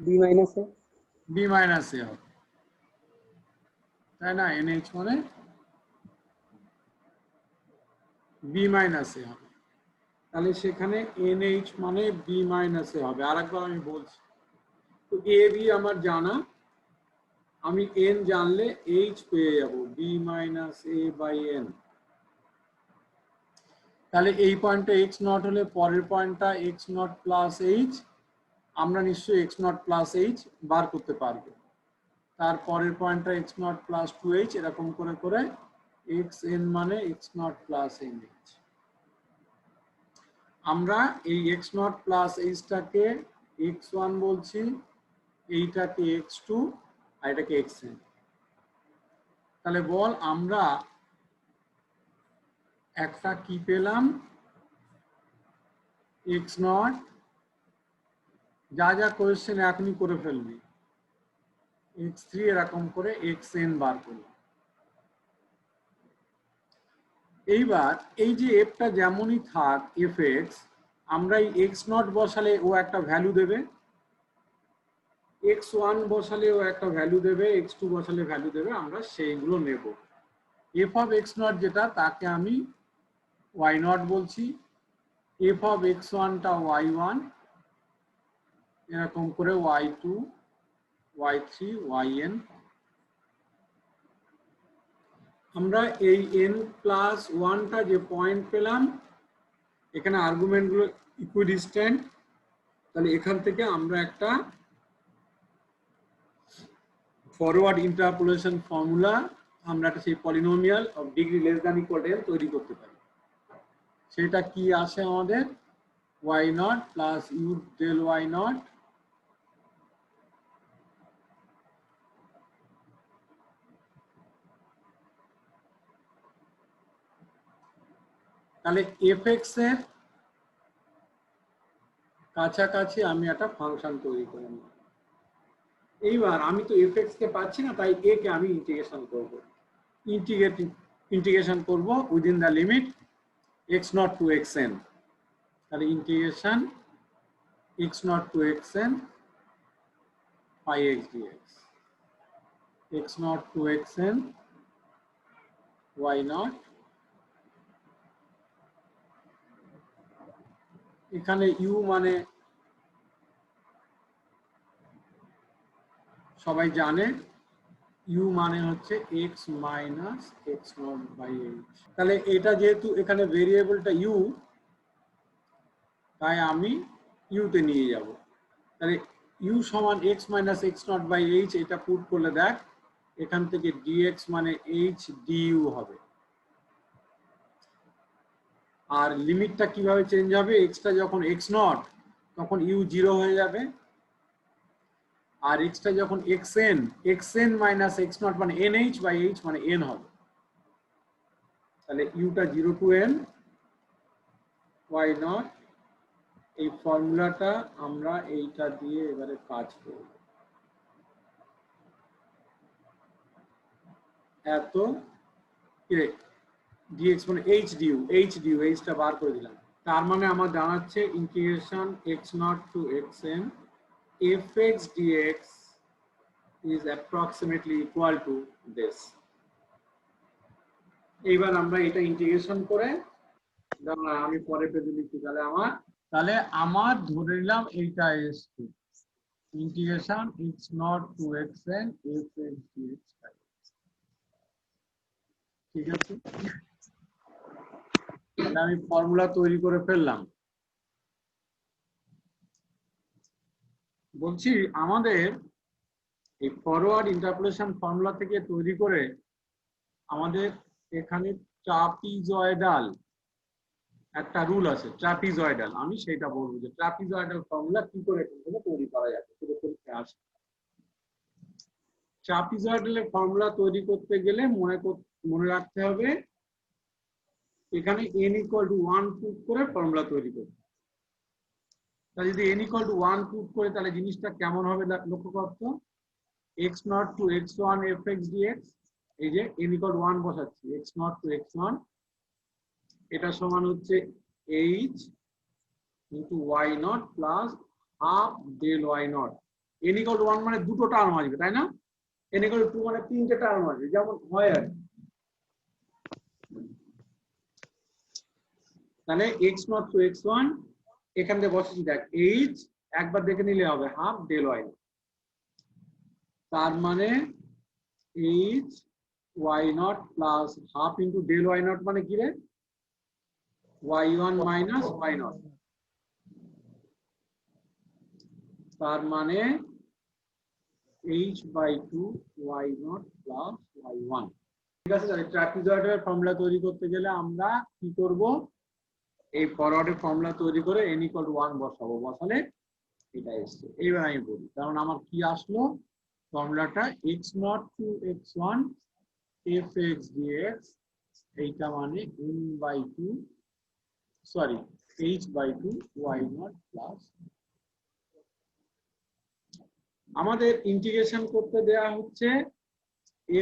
B minus এ হবে, তাই না? এনএইচ মানে বি মাইনাস এ হবে, তাহলে সেখানে এনএইচ মানে বি মাইনাস এ হবে। আরেকবার আমি বলছি, তো এ বি আমার জানা, আমি এন জানলে এইচ পেয়ে যাব, b minus a by n. তাহলে এই পয়েন্টটা এক্স নট হলে পরের পয়েন্টটা এক্স নট প্লাস এইচ, আমরা নিশ্চয়ই এক্স নট প্লাস এইচ বার করতে পারবো। তারপরের পয়েন্টটা X naught plus two H, এরকম করে করে এক্স এন মানে x naught plus N H. আমরা এই এক্স নট প্লাস এইচটাকে এক্স ওয়ান বলছি, এইটাকে এক্স টু, আর এটাকে এক্স এন। তাহলে বল আমরা একটা কি পেলাম, এক্স নট, যা যা কোয়েশ্চেন এখনই করে ফেলবি, এক্স থ্রি, এরকম করে এক্স এন বার করলাম। এইবার এই যে এফটা যেমনই থাক এফ এক্স, আমরা এই এক্স নট বসালে ও একটা ভ্যালু দেবে, এক্স ওয়ান বসালে ও একটা ভ্যালু দেবে, এক্স টু বসালে ভ্যালু দেবে, আমরা সেইগুলো নেব। এফ অফ এক্স নট যেটা, তাকে আমি ওয়াই নট বলছি, এফ অফ এক্স ওয়ানটা ওয়াই ওয়ান, এরকম করে y two, y three, y n. আমরা এই এন প্লাস ওয়ানটা যে পয়েন্ট পেলাম, এখানে আর্গুমেন্টগুলো ইকুইডিস্ট্যান্ট, তাহলে এখান থেকে আমরা একটা ফরওয়ার্ড ইন্টারপোলেশন ফর্মুলা, আমরা একটা সেই polynomial of degree less than equal to n তৈরি করতে পারি। সেটা কি আসে আমাদের, y naught plus u del y naught তাহলে এফ এক্স এর কাছাকাছি আমি একটা ফাংশন তৈরি করে নিই। এইবার আমি তো এফ এক্স কে পাচ্ছি না, তাই এ কে আমি ইন্টিগ্রেশন করব, ইন্টিগ্রেশন করব within the limit X naught to x N. তাহলে integration x naught to x N pi x dx, x naught to xn y naught, এখানে u মানে সবাই জানে, u মানে হচ্ছে x minus x naught by h। তাহলে এটা যেহেতু এখানে ভেরিয়েবলটা u, তাই আমি u তে নিয়ে যাব। তাহলে u সমান x minus x naught by h, এটা পুট করলে দেখ এখান থেকে dx মানে h du হবে। আর লিমিটটা কিভাবে চেঞ্জ হবে, এক্সটা যখন এক্স নট তখন ইউ জিরো হয়ে যাবে, আর এক্সটা যখন x n minus x naught মানে এন এইচ বাই এইচ মানে এন হবে। তাহলে ইউটা zero to n y naught, এই ফর্মুলাটা আমরা এইটা দিয়ে এবারে কাজ করব। এত ডিএক্স মানে এইচটা বার করে দিলাম। তার মানে আমার জানাচ্ছে integration x naught to x n f x dx is approximately equal to this. এইবার আমরা এটা ইন্টিগ্রেশন করে, আমি পরে পেজে লিখি, তাহলে আমার ধরে নিলাম এইটা এসছে integration x naught to xn f x dx। ঠিক আছে, তাহলে আমি ফর্মুলা তৈরি করে ফেললাম। বলছি আমাদের এই ফরওয়ার্ড ইন্টারপোলেশন ফর্মুলা থেকে তৈরি করে আমাদের এখানে ট্রাপিজয়েডাল একটা রুল আছে, ট্রাপিজয়েডাল, আমি সেটা বলবো যে ট্রাপিজয়েডাল ফর্মুলা কি করে তৈরি করা যাবে। ট্রাপিজয়েডালের ফর্মুলা তৈরি করতে গেলে মনে রাখতে হবে এখানে n ইকুয়াল টু 1 পুট করে ফর্মুলা তৈরি করতে। তাহলে যদি n ইকুয়াল টু 1 পুট করে তাহলে জিনিসটা কেমন হবে লক্ষ্য করতো, x naught to x1 fx dx, এই যে n ইকুয়াল টু 1 বসাচ্ছি, x নট টু x1, এটা সমান হচ্ছে h into y naught plus half del y naught n equal to 1 মানে দুটো টার্ম আসবে, তাই না? n equal to 2 মানে তিনটে টার্ম আসবে, যেমন হয় আর কি। তাহলে x0 to x1 এখান থেকে বসেছি, দেখ h একবার দেখে নিলে হবে হাফ ডেল y, তার মানে h y0 plus half into del y0 মানে কি রে? y1 মাইনাস y0, তার মানে h/2 y0 প্লাস y1। ঠিক আছে, তাহলে ট্রাপিজয়েডের ফর্মুলা তৈরি করতে গেলে আমরা কি করব? এই ফরওয়ার্ডের ফর্মুলা তৈরি করে n equal to 1 বসাবো, বসালে এটা এসছে। এইবার আমি বলি, কারণ আমার কি আসলো ফর্মুলাটা x0 to x1 fx dx, এইটা মানে n/2 sorry h/2 y0 plus. আমাদের ইন্টিগ্রেশন করতে দেয়া হচ্ছে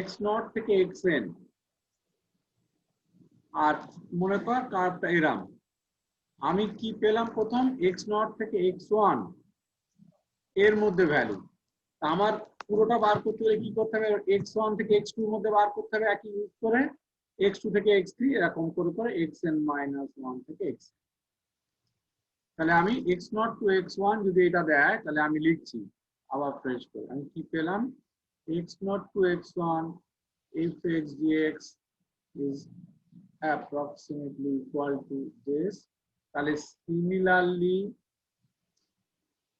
x0 থেকে xn, আর মনে কর কার্ভটা এরকম। আমি কি পেলাম প্রথম? x0 থেকে x1 এর মধ্যে ভ্যালু। আমার পুরোটা বার করতে হলে কি করতে হবে? x1 থেকে x2 এর মধ্যে বার করতে হবে একই ইউজ করে, x2 থেকে x3 এরকম করে করে xn মাইনাস 1 থেকে x। তাহলে আমি x0 to x1 যদি এটা দেয় তাহলে আমি লিখছি আবার ফ্রেশ করে, আমি কি পেলাম? x0 to x1 fx dx is approximately equal to this. তাহলে similarly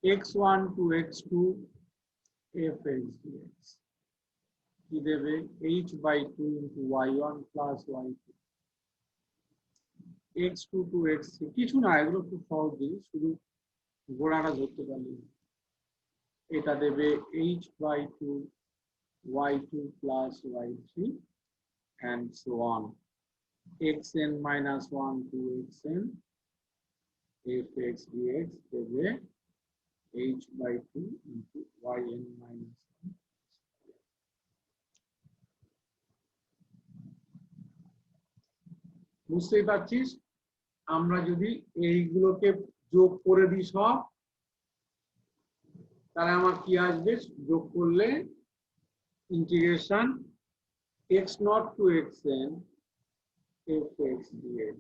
x1 to x2 fx dx কি দেবে? h/2 into y1 plus y2, x2 to x3 কিছু না, এগুলো খুব সহজ জিনিস, শুধু গোড়াটা ধরতে পারলে। এটা দেবে h/2 y2 plus y3 and so on, xn minus 1 to xn fx dx দেবে h/2 into yn minus 1। বুঝতেই পারছিস? আমরা যদি এইগুলোকে যোগ করে দিই সব, তাহলে আমার কি আসবে? যোগ করলে integration x0 to xn fx dx,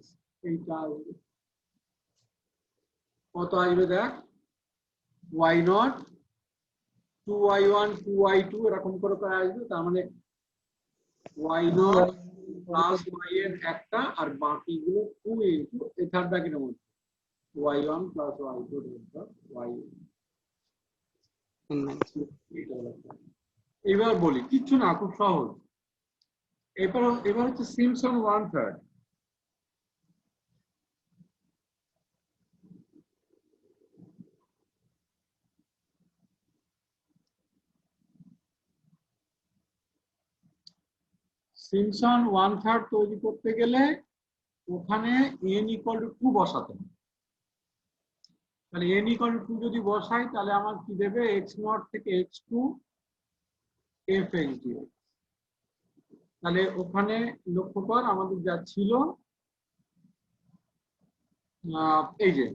এইটা আসবে কত আসবে? দেখ y0 2y1 2y2 এরকম করে করে আসবে, তার মানে y0 প্লাস yn একটা আর বাকিগুলো 2 ইনটু এই থার্ড ব্র্যাকেটের মধ্যে y1 plus y2 delta yn। এবার বলি, কিচ্ছু না, খুব সহজ। এবার হচ্ছে সিম্পসন 1/3। সিম্পসন 1/3 তৈরি করতে গেলে ওখানে n equal to 2 বসাতে হবে। তাহলে n equal to 2 যদি বসাই তাহলে আমার কি দেবে? x0 থেকে x2 fx dx। তাহলে ওখানে লক্ষ্য কর আমাদের যা ছিল, এই যে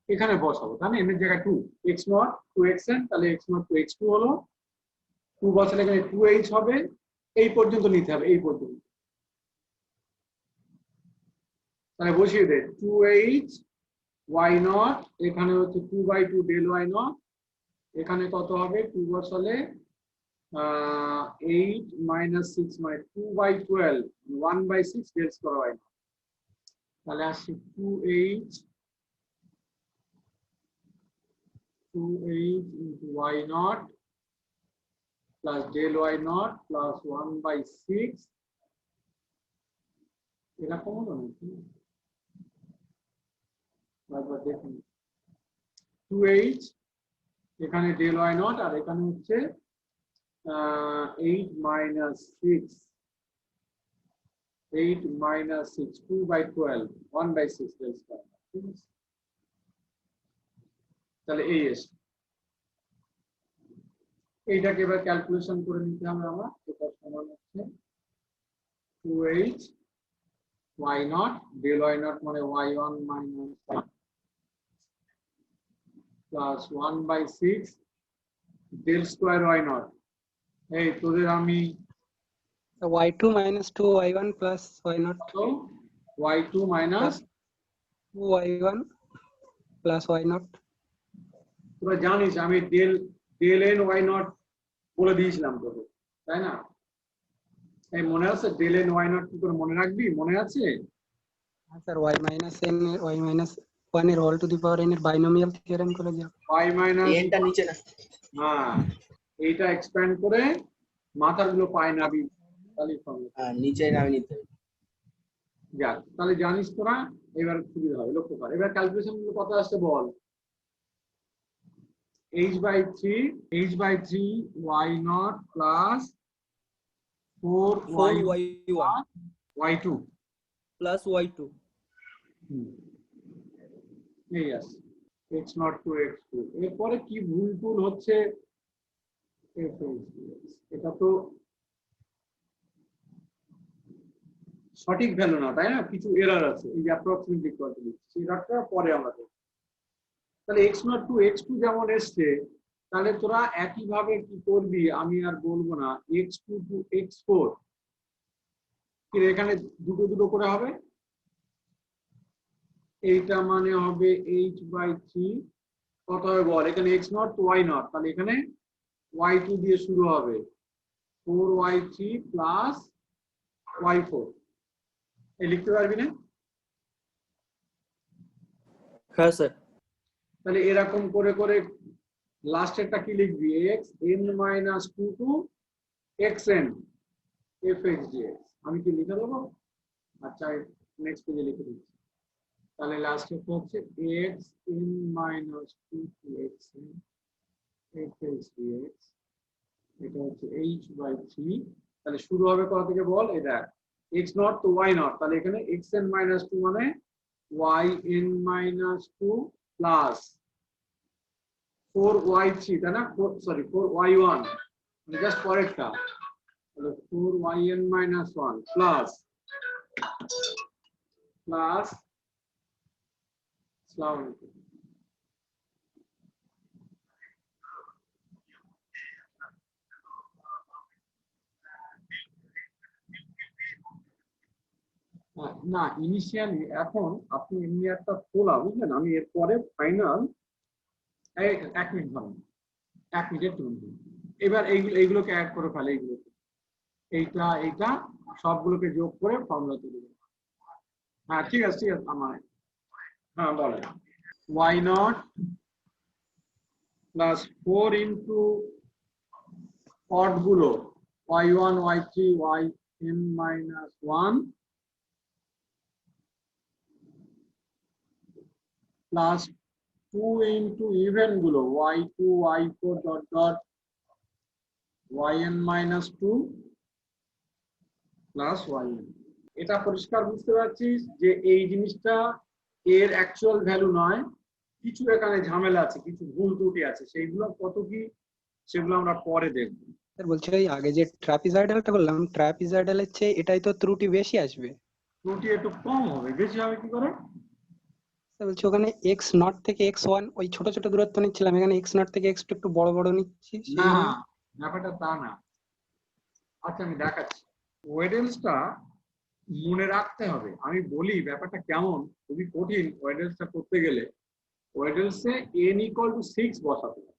এখানে বসাবো, তাহলে n এর জায়গায় 2, x0 to xn, তাহলে x0 to x2 হলো 2 বসালে এখানে 2h হবে, এই পর্যন্ত নিতে হবে, এই পর্যন্ত। তাহলে বসিয়ে দে 2h y0, এখানে হচ্ছে 2/2 ডেল y0, এখানে কত হবে? 2 বসালে 8 minus 6 মানে 2/12 1/6 ডেল স্কয়ার y0, তাহলে আসছে 2h into y0 plus del y0 plus 1/6, এরকম হলো নাকি? তারপর দেখুন 2h এখানে del y0 আর এখানে হচ্ছে 8 minus 6 2/12 1/6 del স্কয়ার। ঠিক আছে, তাহলে এই এসে এইটাকে এবার ক্যালকুলেশন করে নিতে হবে আমার। এটা সমান হচ্ছে 2h y0 del y0 মানে y1 minus 5 plus 1/6 del square y naught. এই তোদের আমি y2 minus 2 y1 plus y naught y2 minus 2 y1 plus y naught। তোরা জানিস আমি del del n y naught বলে দিয়েছিলাম তোকে, তাই না? এই মনে আছে ডেল এন ওয়াই নট কি করে মনে রাখবি? মনে আছে? হ্যাঁ sir, y minus n y minus 1 এর whole to the power n এর বাইনোমিয়াল থিওরেম করে দিও। y মাইনাস এনটা নিচে না, হ্যাঁ এইটা এক্সপ্যান্ড করে মাথাগুলো পায় না তাহলে ফর্মুলা নিচে নামে নিতে হবে। যাক, তাহলে জানিস তোরা, এবার সুবিধা হবে। লক্ষ্য কর এবার ক্যালকুলেশন গুলো কত আসছে বল। h/3 y naught plus 4 4y1 y2 plus y2 এই আছে x0 to x2। এরপরে কি ভুল টুল হচ্ছে, এটা তো সঠিক ভ্যালু না, তাই না? কিছু এরর আছে, এই যে অ্যাপ্রক্সিমেটলি ইকুয়াল টু লিখছি, এররটা পরে আমরা দেখব। তাহলে x0 to x2 যেমন এসছে, তাহলে তোরা একই ভাবে কি করবি আমি আর বলবো না, x2 to x4 কি এখানে দুটো দুটো করে হবে। এইটা মানে হবে h/3 কত হবে বল, এখানে x0 to y0, তাহলে এখানে y2 দিয়ে শুরু হবে 4y3 প্লাস y4। এই লিখতে পারবি না? হ্যাঁ স্যার। তাহলে এরকম করে করে লাস্টেরটা কি লিখবি, xn-2 to xn f(x)dx। আমি কি লিখে দেবো? আচ্ছা নেক্সট পেজে লিখে দিচ্ছি। তাহলে লাস্টেরটা হচ্ছে xn-2 to xn f(x)dx, এটা হচ্ছে h/3। তাহলে শুরু হবে কোথা থেকে বল, এটা x0 to y0, তাহলে এখানে xn-2 মানে yn-2 প্লাস 4y3, তাই না? সরি 4y1, মানে জাস্ট পরেরটা, তাহলে 4yn-1 প্লাস প্লাস আসসালামু আলাইকুম না ইনিশিয়ালি এখন আপনি এমনি একটা খোলা, বুঝলেন? আমি এরপরে ফাইনাল এক মিনিট ধরুন, 1 মিনিট এবার এইগুলোকে অ্যাড করে ফেলে, এইগুলোকে এইটা সবগুলোকে যোগ করে ফর্মুলা তৈরি করব। হ্যাঁ ঠিক আছে আমার, হ্যাঁ বলেন y0 প্লাস 4 ইন্টু অড গুলো y1 y3 yn-1 plus 2 into even গুলো y2 y4 dot dot yn-2 plus yn। এটা পরিষ্কার বুঝতে পারছিস যে এই জিনিসটা এর অ্যাকচুয়াল ভ্যালু নয়, কিছু এখানে ঝামেলা আছে, কিছু ভুল ত্রুটি আছে, সেইগুলো কত কি সেগুলো আমরা পরে দেখব। স্যার বলছি ওই আগে যে ট্রাপিজয়েডালটা করলাম, ট্রাপিজয়েডালের চেয়ে এটাই তো ত্রুটি বেশি আসবে। ত্রুটি একটু কম হবে, বেশি হবে কি করে? স্যার বলছি ওখানে x0 থেকে x1 ওই ছোট ছোট দূরত্ব নিচ্ছিলাম, এখানে x0 থেকে x2 একটু বড় বড় নিচ্ছি। না ব্যাপারটা তা না। আচ্ছা আমি দেখাচ্ছি, ওয়েডেলসটা মনে রাখতে হবে। আমি বলি ব্যাপারটা কেমন, খুবই কঠিন ওয়েডেলসটা করতে গেলে। ওয়েডেলসে n = 6 বসাতে হবে,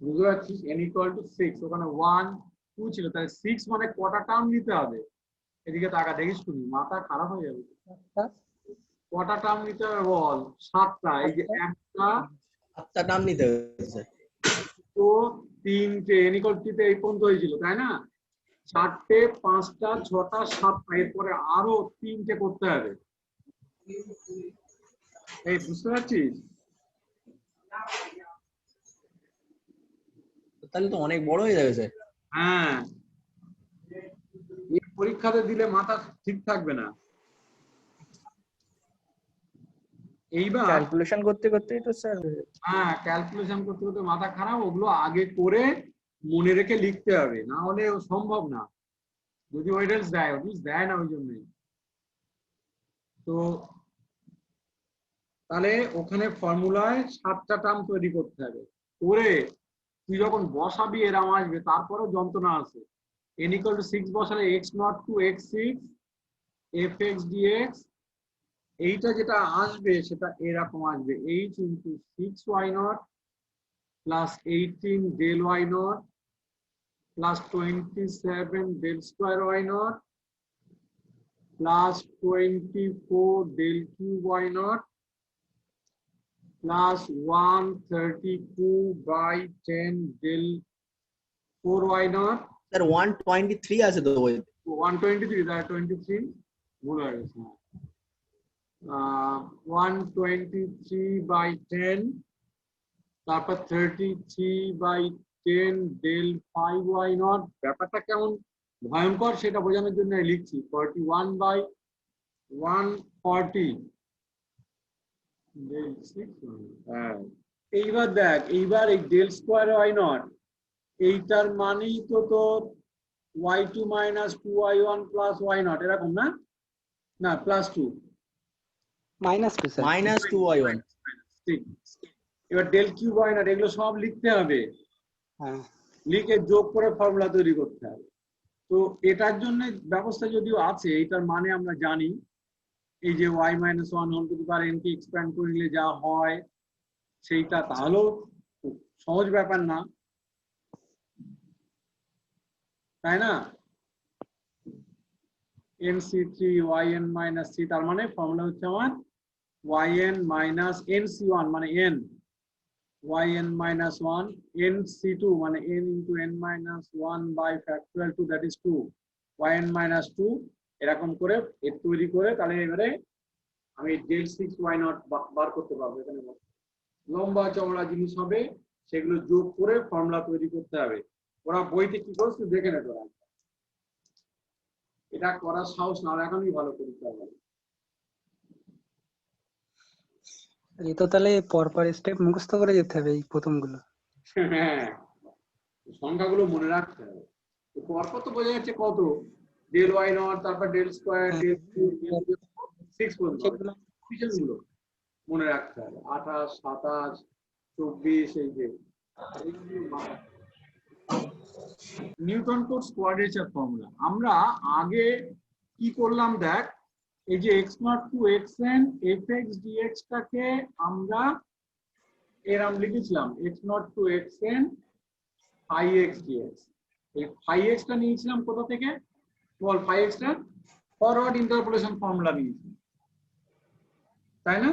বুঝতে পারছিস? n = 6, ওখানে 1 2 ছিল, তাহলে 6 মানে কটা টার্ম নিতে হবে? এদিকে তাকা, দেখিস তুমি মাথা খারাপ হয়ে যাবে। কটা টার্ম নিতে হবে বল? 7টা। এই যে একটা 7টা টার্ম নিতে হবে স্যার। তো 3টে n = 3 তে এই পর্যন্ত হয়েছিল, তাই না? 4টে 5টা 6টা 7টা, এরপরে আরো 3টে করতে হবে। এই বুঝতে পারছিস? তাহলে তো অনেক বড় হয়ে যাবে স্যার। হ্যাঁ, এই পরীক্ষাতে দিলে মাথা ঠিক থাকবে না। এইবার ক্যালকুলেশন করতে করতেই তো স্যার। হ্যাঁ, ক্যালকুলেশন করতে করতে মাথা খারাপ, ওগুলো আগে করে মনে রেখে লিখতে হবে, না হলে সম্ভব না। যদি ওয়েডেলস দেয়, ওয়েডেলস দেয় না ওই জন্যই। তো তাহলে ওখানে ফর্মুলায় 7টা টার্ম তৈরি করতে হবে। করে তুই যখন বসাবি এরম আসবে, তারপরেও যন্ত্রণা আছে। n equal to 6 বসালে x0 to x6 fx dx, এইটা যেটা আসবে সেটা এরকম আসবে h into 6y0 plus 18 del y0 plus 27 del square y0 plus 24 del cube y0 plus 132 by 10 del 4y0 sir 123 আছে তো ওই 123 that 23 ভুল হয়ে গেছে 123 by 10 তারপর 33 by 10 del 5y0। ব্যাপারটা কেমন ভয়ঙ্কর সেটা বোঝানোর জন্য লিখছি 41 by 140 del 6। হ্যাঁ, এইবার দেখ, এইবার এই del square y0 এইটার মানেই তো তোর y2 minus 2y1 plus y0 এরকম না, না প্লাস 2 -2 স্যার। -2y1 ঠিক। এবার del cube y0 এগুলো সব লিখতে হবে, হ্যাঁ লিখে যোগ করে ফর্মুলা তৈরি করতে হবে। তো এটার জন্য ব্যবস্থা যদিও আছে, এটার মানে আমরা জানি, এই যে y minus 1 whole to the power n K expand করলে যা হয় সেইটা, তাহলেও সহজ ব্যাপার না, তাই না? nc3 yn minus 3, তার মানে ফর্মুলা হচ্ছে আমার yn minus nc1 মানে n, yn minus 1 nc2 মানে n into n minus 1 by factorial 2 that is 2 yn minus 2 এরকম করে এর তৈরি করে তাহলে এবারে আমি del 6y0 বার করতে পারবো। এখানে লম্বা চওড়া জিনিস হবে, সেগুলো যোগ করে ফর্মুলা তৈরি করতে হবে। ওরা বইতে কি করছে দেখে নেবে, এটা করার সাহস না এখনই ভালো করতে হবে। এই তো তাহলে পরপর স্টেপ মুখস্থ করে যেতে হবে এই প্রথমগুলো। হ্যাঁ, সংখ্যাগুলো মনে রাখতে হবে। পরপর তো বোঝা যাচ্ছে কত, del y0 তারপর del স্কয়ার del 6 পর্যন্ত গুলো মনে রাখতে হবে। 28 27 24 এই যে নিউটন কোটস কোয়াড্রেচার ফর্মুলা। আমরা আগে কি করলাম দেখ, এই যে x0 to xn fx dx টাকে আমরা এরকম লিখেছিলাম x0 to xn phi x dx। এই phi x টা নিয়েছিলাম কোথা থেকে বল? phi x টা ফরওয়ার্ড ইন্টারপোলেশন ফর্মুলা নিয়েছিলাম, তাই না?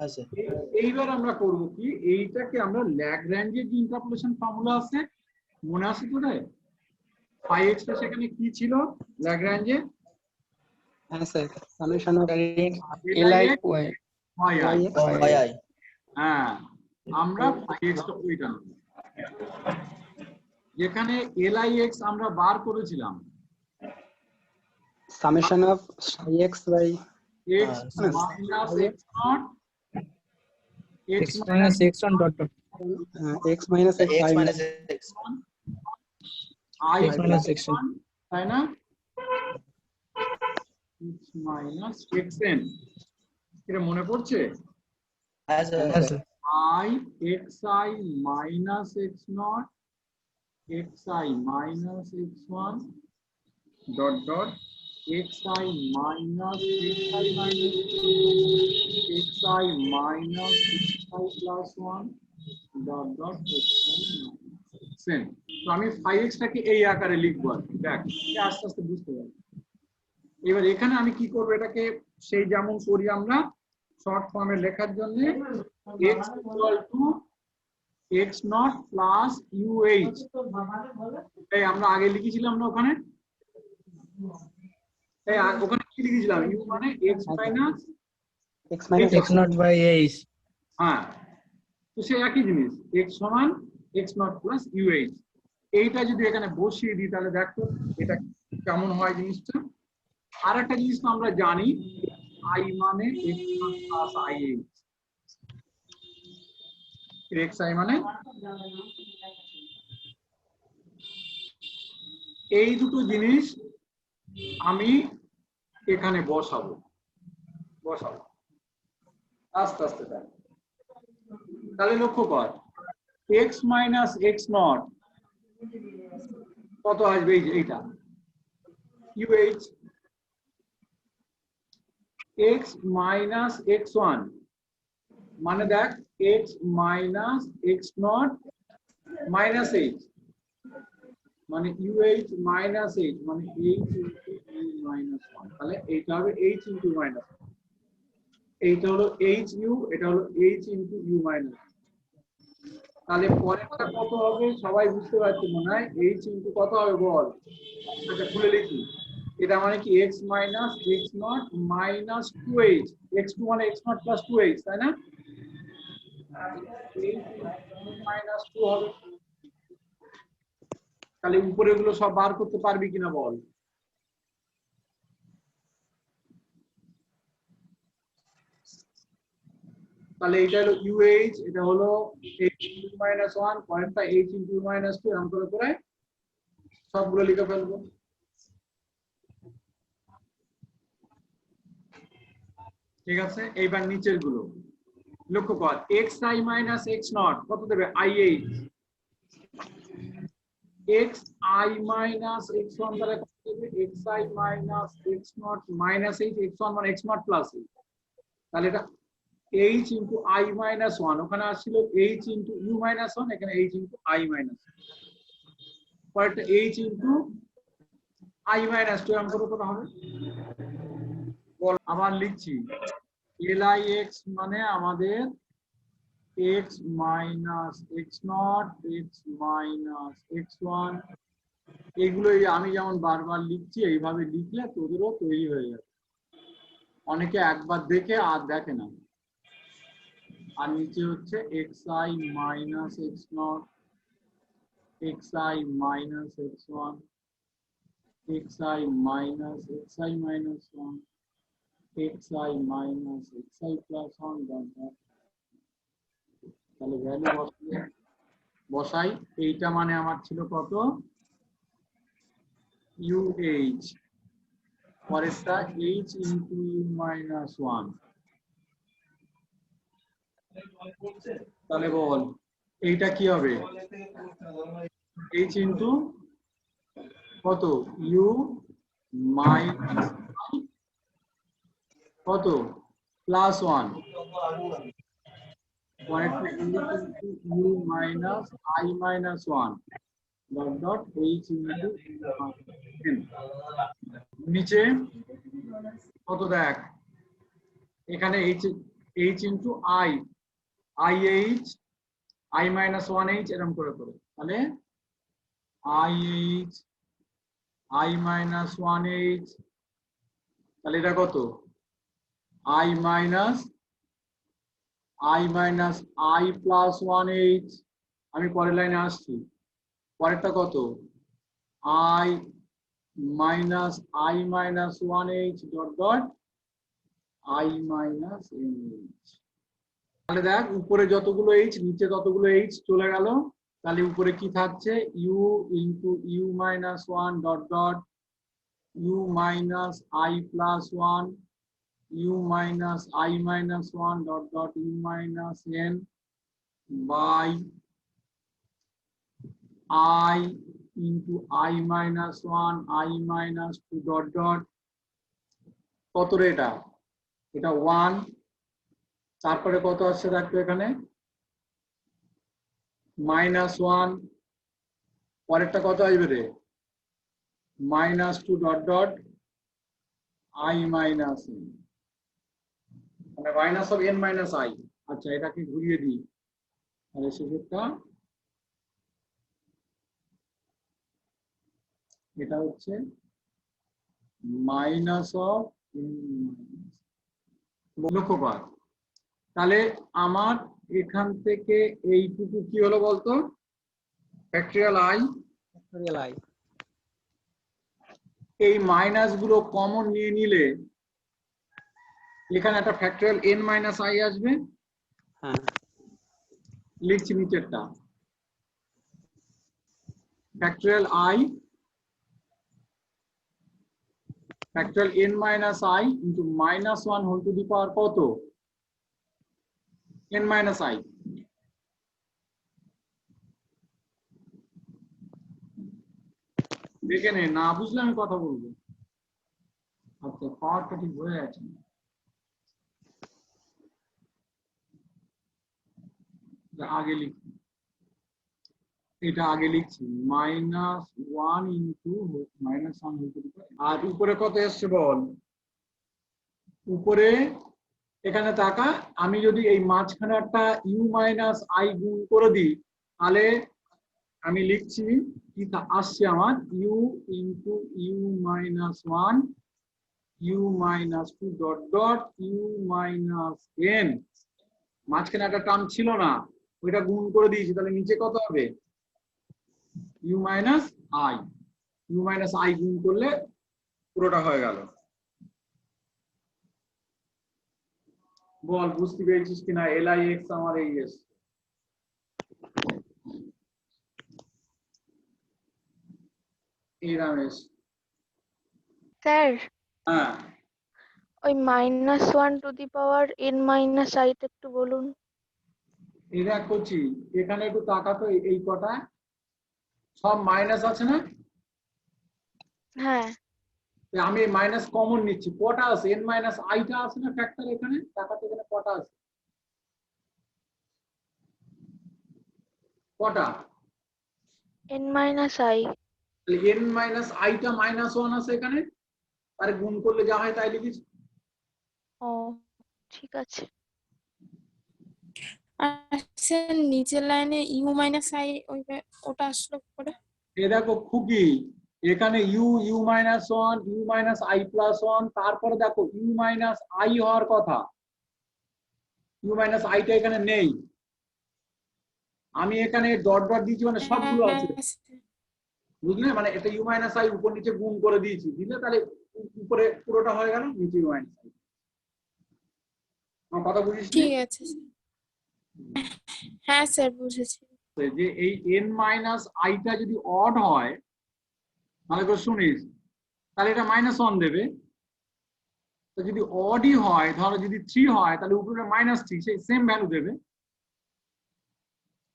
আছে। এইবার আমরা করব কি, এইটাকে আমরা ল্যাগ্রাঞ্জের যে ইন্টারপোলেশন ফর্মুলা আছে মনে আছে তোদের? phi x টা সেখানে কি ছিল ল্যাগ্রাঞ্জে? হ্যাঁ sir, summation of li y yi হ্যাঁ, আমরা phi x টা ওইটা নেব। যেখানে lix আমরা বার করেছিলাম summation of x by x minus x0 x minus x1 dot dot x minus x x i minus x I x minus x1 তাই না? x minus xn এটা মনে পড়ছে? আছে I xi minus x0 xi minus x1 dot dot xi minus xi minus xi minus xi plus 1 dot dot xi xn। তো আমি 5x টাকে এই আকারে লিখবো আর কি, দেখ এটা আস্তে আস্তে বুঝতে পারবো। এবার এখানে আমি কি করব, এটাকে সেই যেমন করি আমরা শর্ট ফর্মে লেখার জন্য x equal to x0 plus uh, এই আমরা আগে লিখেছিলাম না ওখানে, এই ওখানে কি লিখেছিলাম, u মানে x minus x minus x not by h হ্যাঁ, তো সেই একই জিনিস x সমান x0 plus uh। এইটা যদি এখানে বসিয়ে দিই তাহলে দেখো এটা কেমন হয় জিনিসটা। আর একটা জিনিস তো আমরা জানি, i মানে x0 plus ih, xi মানে এই দুটো জিনিস আমি এখানে বসাবো আস্তে আস্তে। তাহলে লক্ষ্য কর x মাইনাস এক্স নট কত আসবে? এই যে এইটা UH x minus x one মানে দেখ x minus x naught minus H মানে UH মাইনাস এইচ মানে h into u minus one. তাহলে এইটা হবে h ইন্টু মাইনাস, এইটা হলো HU, এটা হলো h ইন্টু u মাইনাস। তাহলে পরেরটা কত হবে সবাই বুঝতে পারছি মনে হয়? h ইন্টু কত হবে বল? আচ্ছা খুলে লিখি, এটা মানে কি x minus x naught minus 2h, x2 মানে x নট প্লাস 2h, তাই না? মাইনাস 2 হবে। তাহলে উপরে গুলো সব বার করতে পারবি কিনা বল? তাহলে এটা হলো UH, এটা হলো h ইন্টু মাইনাস 1, পরেরটা h ইন্টু মাইনাস 2, এরকম করে করে সবগুলো লিখে ফেলবো। ঠিক আছে, এইবার নিচের গুলো লক্ষ্য কর, xi মাইনাস এক্স নট কত দেবে? IH, xi minus x one তাহলে কত দেবে? xi minus x naught minus h, x one মানে এক্স নট প্লাস এইচ, তাহলে এটা h into i minus one, ওখানে আসছিল h into u minus one, এখানে h ইন্টু i মাইনাস, পরেরটা h into i minus two, এরকম করে হবে। আবার লিখছি, LIX মানে আমাদের x minus x naught, x minus x one, এগুলোই আমি যেমন বারবার লিখছি, এইভাবে লিখলে তোদেরও তৈরি হয়ে যাবে। অনেকে একবার দেখে আর দেখে না। আর নিচে হচ্ছে xi minus x not, xi minus x one, xi minus xi minus one, xi minus xi plus one, তাহলে ভ্যালু বসাই। এইটা মানে আমার ছিল কত? UH, পরেরটা h into u minus one. তাহলে বল এইটা কি হবে? h ইন্টু কত? u মাইনাস কত? প্লাস ওয়ান, পরেরটা h into u minus i minus one dot dot h into n। নিচে কত দেখ, এখানে h into i, IH i minus 1h, এরকম করে করে, তাহলে IH i মাইনাস 1h, তাহলে এটা কত? i minus i plus 1h। আমি পরের লাইনে আসছি, পরেরটা কত? i minus i minus 1h dot dot i minus nh। তাহলে দেখ উপরে যতগুলো h নিচে ততগুলো h চলে গেল, তাহলে উপরে কি থাকছে? u into u minus 1 dot dot u minus i plus 1, u minus i minus 1 dot dot u minus n by i into i minus 1 i minus 2 dot dot কত রে? এটা 1, তারপরে কত আসছে দেখো এখানে? মাইনাস 1, পরেরটা কত আসবে রে? Minus 2 dot dot i minus n, মানে minus of n minus i। আচ্ছা এটাকে ঘুরিয়ে দিই, তাহলে সেটা এটা হচ্ছে মাইনাস অফ লক্ষ্য কর। তাহলে আমার এখান থেকে এইটুকু কি হলো বলতো? Factorial i। এই মাইনাস গুলো কমন নিয়ে নিলে এখানে একটা ফ্যাক্টরিয়াল n মাইনাস i আসবে। লিখছি নিচেরটা, factorial i factorial n minus i into minus 1 whole to the power কত? n minus i। দেখে নে, না বুঝলে আমি কথা বলবো। আচ্ছা, পাওয়ারটা ঠিক হয়ে যাচ্ছে না। আগে লিখছি, এটা আগে লিখছি -1 ইন্টু -1 আর উপরে কত এসছে বল? উপরে এখানে তাকা, আমি যদি এই মাঝখানে একটা ইউ মাইনাস আই গুণ করে দিই, তাহলে আমি লিখছি কি আসছে আমার, u into u minus 1 u minus 2 dot dot u minus n. মাঝখানে একটা টার্ম ছিল না, ওইটা গুণ করে দিয়েছি, তাহলে নিচে কত হবে? U minus i. U minus i গুণ করলে পুরোটা হয়ে গেল। বল বুঝতে পেরেছিস কিনা? এলআই এক্স আমার এই এসছে। এই রমেশ। স্যার হ্যাঁ, ওই -1 টু দি পাওয়ার n-i টা একটু বলুন। এই দেখ করছি, এখানে একটু তাকাতো, এই কটা সব মাইনাস আছে না? হ্যাঁ আমি মাইনাস কমন নিচ্ছি, কটা আছে? n মাইনাস আইটা আছে না ফ্যাক্টর এখানে? তাকাতে এখানে কটা আছে? কটা? n-i। তাহলে n মাইনাস আইটা -1 আছে এখানে, আরে গুণ করলে যা হয় তাই লিখিস। ও ঠিক আছে। আচ্ছা, নিচের লাইনে ইউ মাইনাস আই ওটা আসলো কি করে? এ দেখো খুকি, এখানে u minus 1 u minus i plus 1, তারপরে দেখো ইউ মাইনাস আই হওয়ার কথা, ইউ মাইনাস আইটা এখানে নেই। আমি এখানে ডট ডট দিয়েছি, মানে সবগুলো আছে, বুঝলে? মানে এটা ইউ মাইনাস আই উপর নিচে গুণ করে দিয়েছি, দিলে তাহলে উপরে পুরোটা হয়ে গেল, নিচে ইউ মাইনাস আই। আমার কথা বুঝিস? ঠিক আছে, হ্যাঁ স্যার বুঝেছি। যে এই n মাইনাস আইটা যদি অড হয়, ভালো করে শুনিস, তাহলে এটা -1 দেবে। তো যদি অডই হয়, ধরো যদি 3 হয়, তাহলে উপরে -3, সেই সেম ভ্যালু দেবে।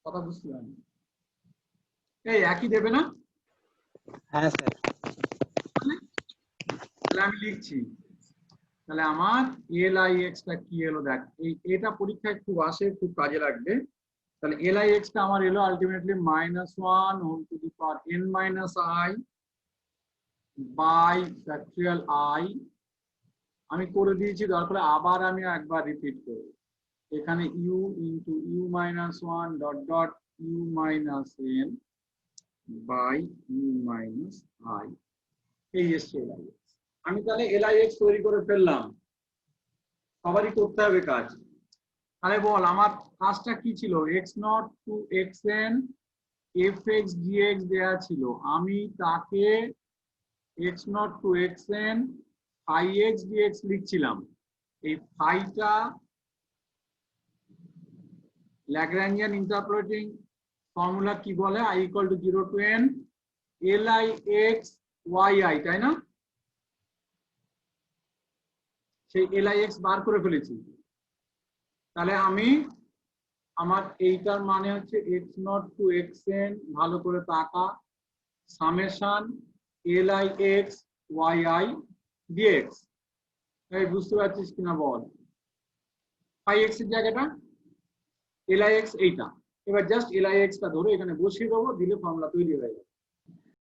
কথা বুঝতে পারলি? এই একই দেবে না? হ্যাঁ স্যার। তাহলে আমি লিখছি, তাহলে আমার LIX টা কি এলো দেখ, এটা পরীক্ষায় খুব আসে, খুব কাজে লাগবে। তাহলে LIX টা আমার এলো ultimately -1 whole to the power n minus i by factorial i. আমি করে দিয়েছি, দরকার আবার আমি একবার রিপিট করব। এখানে u into u minus 1 dot dot u minus n by u minus i. এই এসছে LIX। আমি তাহলে LIX তৈরি করে ফেললাম, সবারই করতে হবে কাজ। তাহলে বল আমার কাজটা কি ছিল? x0 to xn fx dx দেয়া ছিল, আমি তাকে x0 to xn phi x dx লিখছিলাম। এই ফাইটা ল্যাগ্রাঞ্জিয়ান ইন্টারপোলেটিং ফর্মুলা কি বলে? i equal to 0 to n LIX yi, তাই না? সেই LIX বার করে ফেলেছি। তাহলে আমি আমার এইটার মানে হচ্ছে x0 টু xn, ভালো করে তাকা, সামেশন LIX yi dx। এই বুঝতে পারছিস কিনা বল? phi x এর জায়গাটা LIX এইটা, এবার জাস্ট LIX টা ধরে এখানে বসিয়ে দেবো, দিলে ফর্মুলা তৈরি হয়ে যাবে।